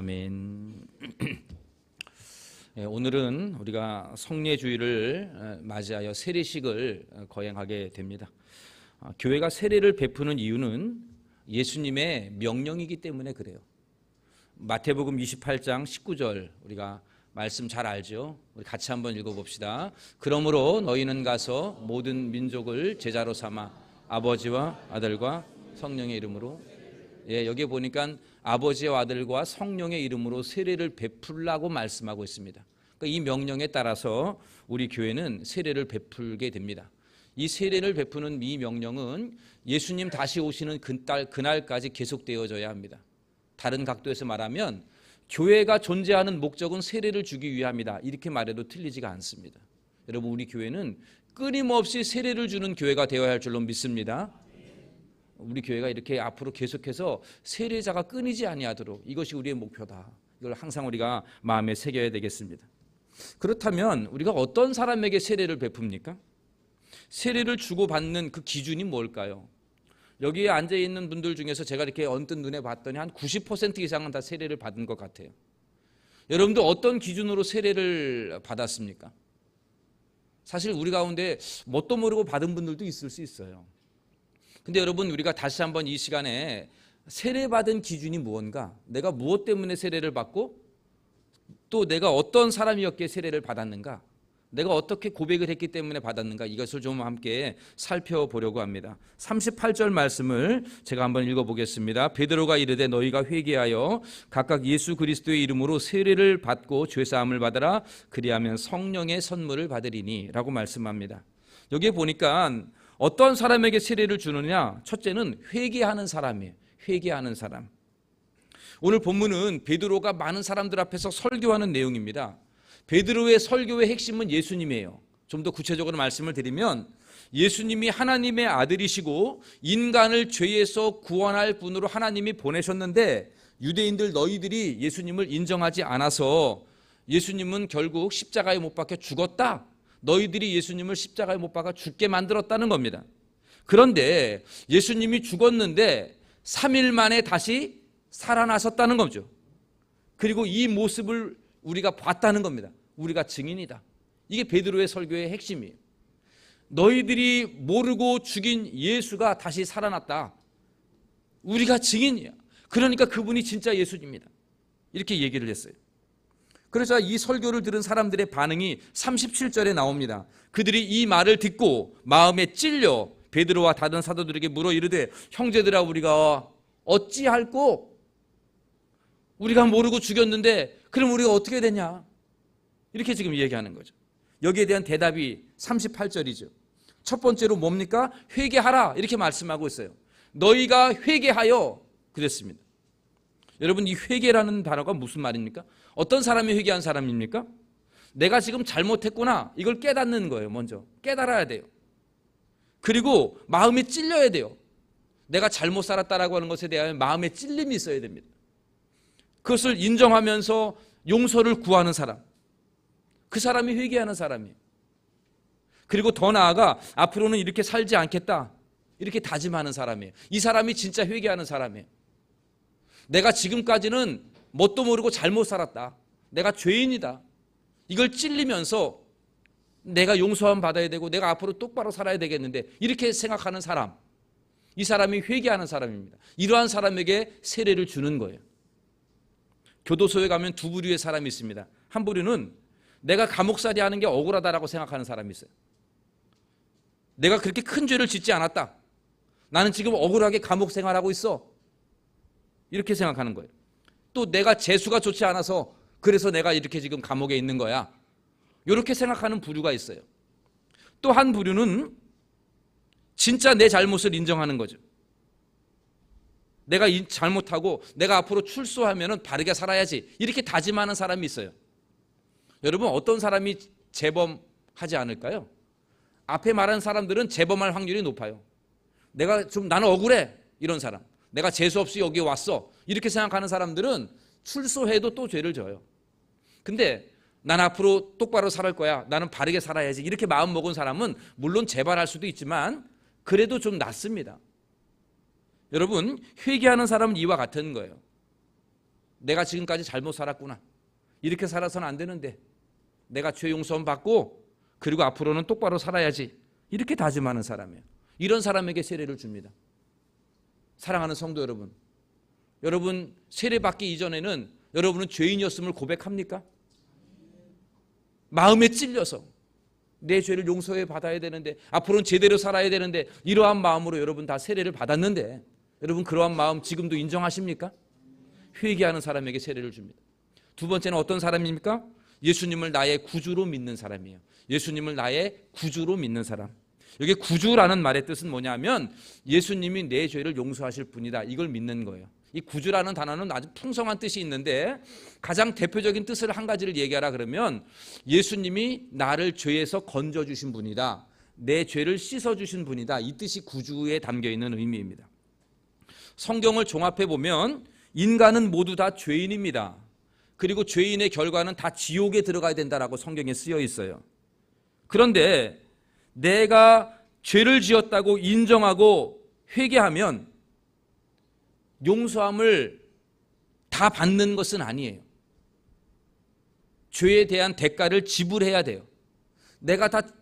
아멘. 오늘은 우리가 성례주일을 맞이하여 세례식을 거행하게 됩니다. 교회가 세례를 베푸는 이유는 예수님의 명령이기 때문에 그래요. 마태복음 28장 19절 우리가 말씀 잘 알죠? 우리 같이 한번 읽어봅시다. 그러므로 너희는 가서 모든 민족을 제자로 삼아 아버지와 아들과 성령의 이름으로, 여기 보니까 아버지와 아들과 성령의 이름으로 세례를 베풀라고 말씀하고 있습니다. 그러니까 이 명령에 따라서 우리 교회는 세례를 베풀게 됩니다. 이 세례를 베푸는 이 명령은 예수님 다시 오시는 그날까지 계속되어져야 합니다. 다른 각도에서 말하면 교회가 존재하는 목적은 세례를 주기 위함이다, 이렇게 말해도 틀리지가 않습니다. 여러분, 우리 교회는 끊임없이 세례를 주는 교회가 되어야 할 줄로 믿습니다. 우리 교회가 이렇게 앞으로 계속해서 세례자가 끊이지 아니하도록, 이것이 우리의 목표다. 이걸 항상 우리가 마음에 새겨야 되겠습니다. 그렇다면 우리가 어떤 사람에게 세례를 베풉니까? 세례를 주고받는 그 기준이 뭘까요? 여기에 앉아있는 분들 중에서 제가 이렇게 언뜻 눈에 봤더니 한 90% 이상은 다 세례를 받은 것 같아요. 여러분도 어떤 기준으로 세례를 받았습니까? 사실 우리 가운데 뭣도 모르고 받은 분들도 있을 수 있어요. 근데 여러분, 우리가 다시 한번 이 시간에 세례받은 기준이 무언가, 내가 무엇 때문에 세례를 받고 또 내가 어떤 사람이었기에 세례를 받았는가, 내가 어떻게 고백을 했기 때문에 받았는가, 이것을 좀 함께 살펴보려고 합니다. 38절 말씀을 제가 한번 읽어보겠습니다. 베드로가 이르되 너희가 회개하여 각각 예수 그리스도의 이름으로 세례를 받고 죄사함을 받으라. 그리하면 성령의 선물을 받으리니 라고 말씀합니다. 여기에 보니까 어떤 사람에게 세례를 주느냐, 첫째는 회개하는 사람이에요. 회개하는 사람. 오늘 본문은 베드로가 많은 사람들 앞에서 설교하는 내용입니다. 베드로의 설교의 핵심은 예수님이에요. 좀 더 구체적으로 말씀을 드리면 예수님이 하나님의 아들이시고 인간을 죄에서 구원할 분으로 하나님이 보내셨는데, 유대인들 너희들이 예수님을 인정하지 않아서 예수님은 결국 십자가에 못 박혀 죽었다, 너희들이 예수님을 십자가에 못 박아 죽게 만들었다는 겁니다. 그런데 예수님이 죽었는데 3일 만에 다시 살아나셨다는 거죠. 그리고 이 모습을 우리가 봤다는 겁니다. 우리가 증인이다. 이게 베드로의 설교의 핵심이에요. 너희들이 모르고 죽인 예수가 다시 살아났다. 우리가 증인이야. 그러니까 그분이 진짜 예수입니다. 이렇게 얘기를 했어요. 그래서 이 설교를 들은 사람들의 반응이 37절에 나옵니다. 그들이 이 말을 듣고 마음에 찔려 베드로와 다른 사도들에게 물어 이르되 형제들아, 우리가 어찌할꼬? 우리가 모르고 죽였는데 그럼 우리가 어떻게 되냐? 이렇게 지금 얘기하는 거죠. 여기에 대한 대답이 38절이죠. 첫 번째로 뭡니까? 회개하라, 이렇게 말씀하고 있어요. 너희가 회개하여 그랬습니다. 여러분, 이 회개라는 단어가 무슨 말입니까? 어떤 사람이 회개한 사람입니까? 내가 지금 잘못했구나, 이걸 깨닫는 거예요. 먼저 깨달아야 돼요. 그리고 마음에 찔려야 돼요. 내가 잘못 살았다라고 하는 것에 대한 마음에 찔림이 있어야 됩니다. 그것을 인정하면서 용서를 구하는 사람, 그 사람이 회개하는 사람이에요. 그리고 더 나아가 앞으로는 이렇게 살지 않겠다, 이렇게 다짐하는 사람이에요. 이 사람이 진짜 회개하는 사람이에요. 내가 지금까지는 뭣도 모르고 잘못 살았다, 내가 죄인이다, 이걸 찔리면서 내가 용서함 받아야 되고 내가 앞으로 똑바로 살아야 되겠는데, 이렇게 생각하는 사람, 이 사람이 회개하는 사람입니다. 이러한 사람에게 세례를 주는 거예요. 교도소에 가면 두 부류의 사람이 있습니다. 한 부류는 내가 감옥살이 하는 게 억울하다라고 생각하는 사람이 있어요. 내가 그렇게 큰 죄를 짓지 않았다, 나는 지금 억울하게 감옥 생활하고 있어, 이렇게 생각하는 거예요. 또 내가 재수가 좋지 않아서 그래서 내가 이렇게 지금 감옥에 있는 거야, 이렇게 생각하는 부류가 있어요. 또 한 부류는 진짜 내 잘못을 인정하는 거죠. 내가 잘못하고 내가 앞으로 출소하면 바르게 살아야지, 이렇게 다짐하는 사람이 있어요. 여러분, 어떤 사람이 재범하지 않을까요? 앞에 말한 사람들은 재범할 확률이 높아요. 나는 억울해, 이런 사람, 내가 재수 없이 여기 왔어, 이렇게 생각하는 사람들은 출소해도 또 죄를 져요. 근데 난 앞으로 똑바로 살 거야, 나는 바르게 살아야지, 이렇게 마음 먹은 사람은 물론 재발할 수도 있지만 그래도 좀 낫습니다. 여러분, 회개하는 사람은 이와 같은 거예요. 내가 지금까지 잘못 살았구나. 이렇게 살아서는 안 되는데 내가 죄 용서함 받고 그리고 앞으로는 똑바로 살아야지. 이렇게 다짐하는 사람이에요. 이런 사람에게 세례를 줍니다. 사랑하는 성도 여러분, 여러분 세례 받기 이전에는 여러분은 죄인이었음을 고백합니까? 마음에 찔려서 내 죄를 용서해 받아야 되는데 앞으로는 제대로 살아야 되는데 이러한 마음으로 여러분 다 세례를 받았는데 여러분 그러한 마음 지금도 인정하십니까? 회개하는 사람에게 세례를 줍니다. 두 번째는 어떤 사람입니까? 예수님을 나의 구주로 믿는 사람이에요. 예수님을 나의 구주로 믿는 사람. 여기 구주라는 말의 뜻은 뭐냐면 예수님이 내 죄를 용서하실 분이다. 이걸 믿는 거예요. 이 구주라는 단어는 아주 풍성한 뜻이 있는데 가장 대표적인 뜻을 한 가지를 얘기하라 그러면 예수님이 나를 죄에서 건져주신 분이다. 내 죄를 씻어주신 분이다. 이 뜻이 구주에 담겨있는 의미입니다. 성경을 종합해 보면 인간은 모두 다 죄인입니다. 그리고 죄인의 결과는 다 지옥에 들어가야 된다라고 성경에 쓰여 있어요. 그런데 내가 죄를 지었다고 인정하고 회개하면 용서함을 다 받는 것은 아니에요. 죄에 대한 대가를 지불해야 돼요.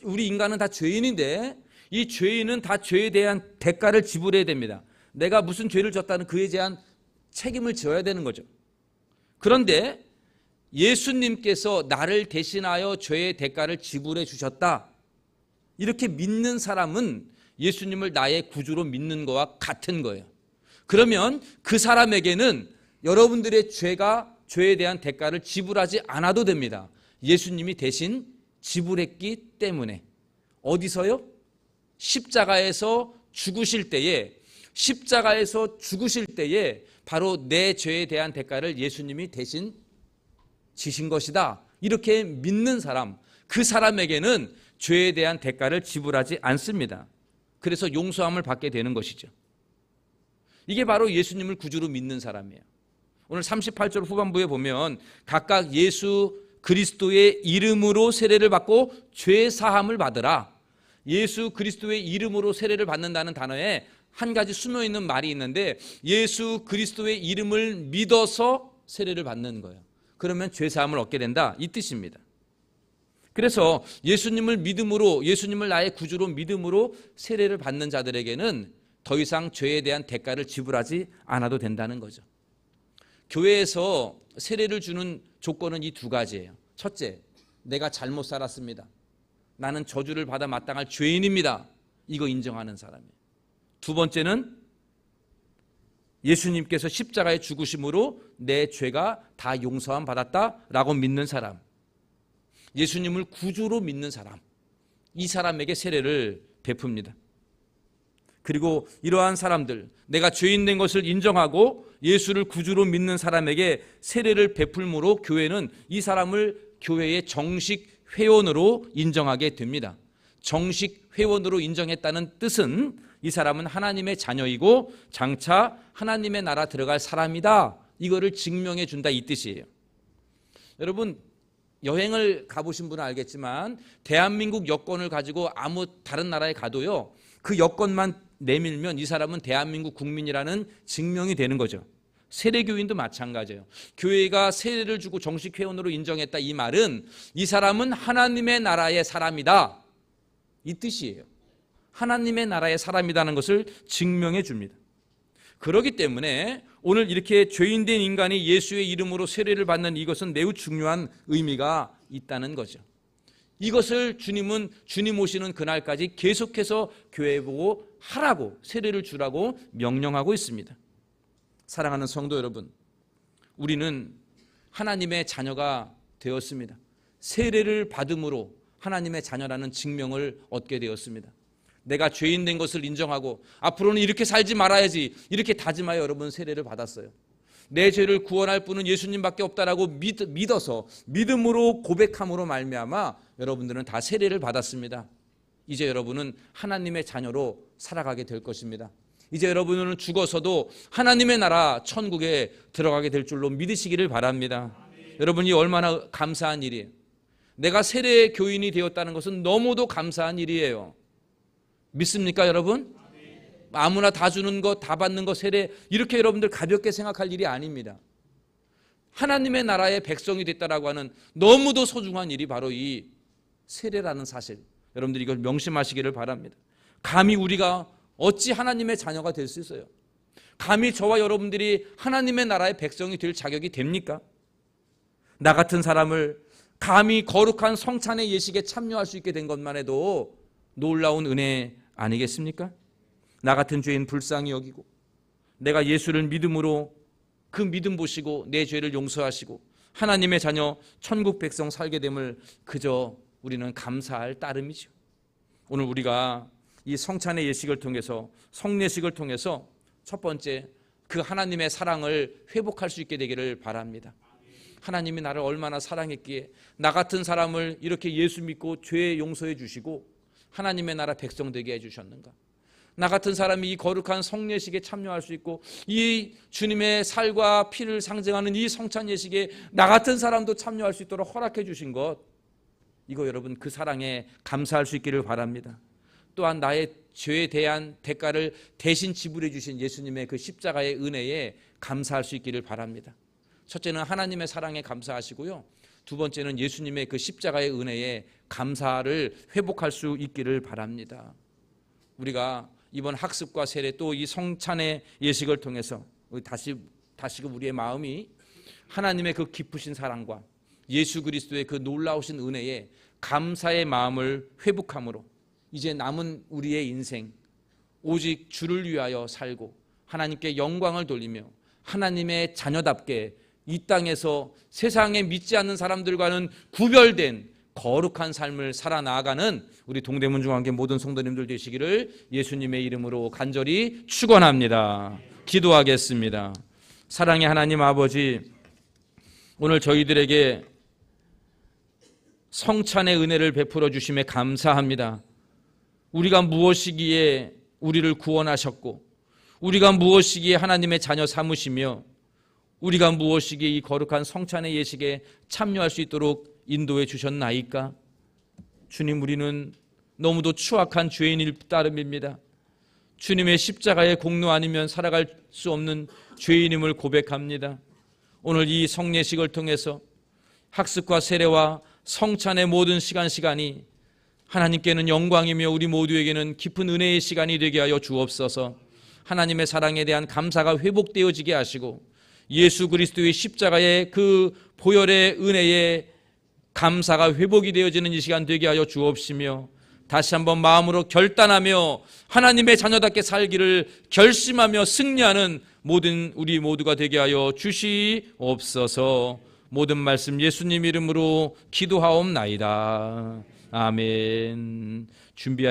우리 인간은 다 죄인인데 이 죄인은 다 죄에 대한 대가를 지불해야 됩니다. 내가 무슨 죄를 졌다는 그에 대한 책임을 져야 되는 거죠. 그런데 예수님께서 나를 대신하여 죄의 대가를 지불해 주셨다. 이렇게 믿는 사람은 예수님을 나의 구주로 믿는 것과 같은 거예요. 그러면 그 사람에게는 여러분들의 죄에 대한 대가를 지불하지 않아도 됩니다. 예수님이 대신 지불했기 때문에. 어디서요? 십자가에서 죽으실 때에 바로 내 죄에 대한 대가를 예수님이 대신 지신 것이다. 이렇게 믿는 사람, 그 사람에게는 죄에 대한 대가를 지불하지 않습니다. 그래서 용서함을 받게 되는 것이죠. 이게 바로 예수님을 구주로 믿는 사람이에요. 오늘 38절 후반부에 보면 각각 예수 그리스도의 이름으로 세례를 받고 죄 사함을 받으라. 예수 그리스도의 이름으로 세례를 받는다는 단어에 한 가지 숨어 있는 말이 있는데 예수 그리스도의 이름을 믿어서 세례를 받는 거예요. 그러면 죄 사함을 얻게 된다. 이 뜻입니다. 그래서 예수님을 나의 구주로 믿음으로 세례를 받는 자들에게는 더 이상 죄에 대한 대가를 지불하지 않아도 된다는 거죠. 교회에서 세례를 주는 조건은 이 두 가지예요. 첫째, 내가 잘못 살았습니다. 나는 저주를 받아 마땅할 죄인입니다. 이거 인정하는 사람이에요. 두 번째는 예수님께서 십자가에 죽으심으로 내 죄가 다 용서함 받았다라고 믿는 사람. 예수님을 구주로 믿는 사람. 이 사람에게 세례를 베풉니다. 그리고 이러한 사람들, 내가 죄인 된 것을 인정하고 예수를 구주로 믿는 사람에게 세례를 베풀므로 교회는 이 사람을 교회의 정식 회원으로 인정하게 됩니다. 정식 회원으로 인정했다는 뜻은 이 사람은 하나님의 자녀이고 장차 하나님의 나라 들어갈 사람이다. 이거를 증명해 준다 이 뜻이에요. 여러분 여행을 가보신 분은 알겠지만 대한민국 여권을 가지고 아무 다른 나라에 가도요. 그 여권만 내밀면 이 사람은 대한민국 국민이라는 증명이 되는 거죠. 세례교인도 마찬가지예요. 교회가 세례를 주고 정식 회원으로 인정했다 이 말은 이 사람은 하나님의 나라의 사람이다. 이 뜻이에요. 하나님의 나라의 사람이라는 것을 증명해 줍니다. 그렇기 때문에 오늘 이렇게 죄인된 인간이 예수의 이름으로 세례를 받는 이것은 매우 중요한 의미가 있다는 거죠. 이것을 주님은 주님 오시는 그날까지 계속해서 교회 보고 하라고 세례를 주라고 명령하고 있습니다. 사랑하는 성도 여러분, 우리는 하나님의 자녀가 되었습니다. 세례를 받음으로 하나님의 자녀라는 증명을 얻게 되었습니다. 내가 죄인 된 것을 인정하고 앞으로는 이렇게 살지 말아야지 이렇게 다짐하여 여러분 세례를 받았어요. 내 죄를 구원할 분은 예수님밖에 없다라고 믿어서 믿음으로 고백함으로 말미암아 여러분들은 다 세례를 받았습니다. 이제 여러분은 하나님의 자녀로 살아가게 될 것입니다. 이제 여러분은 죽어서도 하나님의 나라 천국에 들어가게 될 줄로 믿으시기를 바랍니다. 여러분이 얼마나 감사한 일이에요. 내가 세례 교인이 되었다는 것은 너무도 감사한 일이에요. 믿습니까 여러분? 아무나 다 주는 것, 다 받는 것 세례 이렇게 여러분들 가볍게 생각할 일이 아닙니다. 하나님의 나라의 백성이 됐다라고 하는 너무도 소중한 일이 바로 이 세례라는 사실, 여러분들이 이걸 명심하시기를 바랍니다. 감히 우리가 어찌 하나님의 자녀가 될 수 있어요? 감히 저와 여러분들이 하나님의 나라의 백성이 될 자격이 됩니까? 나 같은 사람을 감히 거룩한 성찬의 예식에 참여할 수 있게 된 것만 해도 놀라운 은혜 아니겠습니까? 나 같은 죄인 불쌍히 여기고 내가 예수를 믿음으로 그 믿음 보시고 내 죄를 용서하시고 하나님의 자녀 천국 백성 살게 됨을 그저 우리는 감사할 따름이죠. 오늘 우리가 이 성찬의 예식을 통해서, 성례식을 통해서 첫 번째 그 하나님의 사랑을 회복할 수 있게 되기를 바랍니다. 하나님이 나를 얼마나 사랑했기에 나 같은 사람을 이렇게 예수 믿고 죄 용서해 주시고 하나님의 나라 백성 되게 해주셨는가? 나 같은 사람이 이 거룩한 성례식에 참여할 수 있고 이 주님의 살과 피를 상징하는 이 성찬 예식에 나 같은 사람도 참여할 수 있도록 허락해 주신 것, 이거 여러분 그 사랑에 감사할 수 있기를 바랍니다. 또한 나의 죄에 대한 대가를 대신 지불해 주신 예수님의 그 십자가의 은혜에 감사할 수 있기를 바랍니다. 첫째는 하나님의 사랑에 감사하시고요, 두 번째는 예수님의 그 십자가의 은혜에 감사를 회복할 수 있기를 바랍니다. 우리가 이번 학습과 세례 또 이 성찬의 예식을 통해서 다시금 우리의 마음이 하나님의 그 깊으신 사랑과 예수 그리스도의 그 놀라우신 은혜에 감사의 마음을 회복함으로 이제 남은 우리의 인생 오직 주를 위하여 살고 하나님께 영광을 돌리며 하나님의 자녀답게 이 땅에서 세상에 믿지 않는 사람들과는 구별된 거룩한 삶을 살아나가는 우리 동대문 중앙교회 모든 성도님들 되시기를 예수님의 이름으로 간절히 축원합니다. 기도하겠습니다. 사랑의 하나님 아버지, 오늘 저희들에게 성찬의 은혜를 베풀어 주심에 감사합니다. 우리가 무엇이기에 우리를 구원하셨고 우리가 무엇이기에 하나님의 자녀 삼으시며 우리가 무엇이기에 이 거룩한 성찬의 예식에 참여할 수 있도록 인도해 주셨나이까? 주님, 우리는 너무도 추악한 죄인일 따름입니다. 주님의 십자가의 공로 아니면 살아갈 수 없는 죄인임을 고백합니다. 오늘 이 성례식을 통해서 학습과 세례와 성찬의 모든 시간이 하나님께는 영광이며 우리 모두에게는 깊은 은혜의 시간이 되게 하여 주옵소서. 하나님의 사랑에 대한 감사가 회복되어지게 하시고 예수 그리스도의 십자가의 그 보혈의 은혜에 감사가 회복이 되어지는 이 시간 되게 하여 주옵시며 다시 한번 마음으로 결단하며 하나님의 자녀답게 살기를 결심하며 승리하는 모든 우리 모두가 되게 하여 주시옵소서. 모든 말씀 예수님 이름으로 기도하옵나이다. 아멘. 준비하시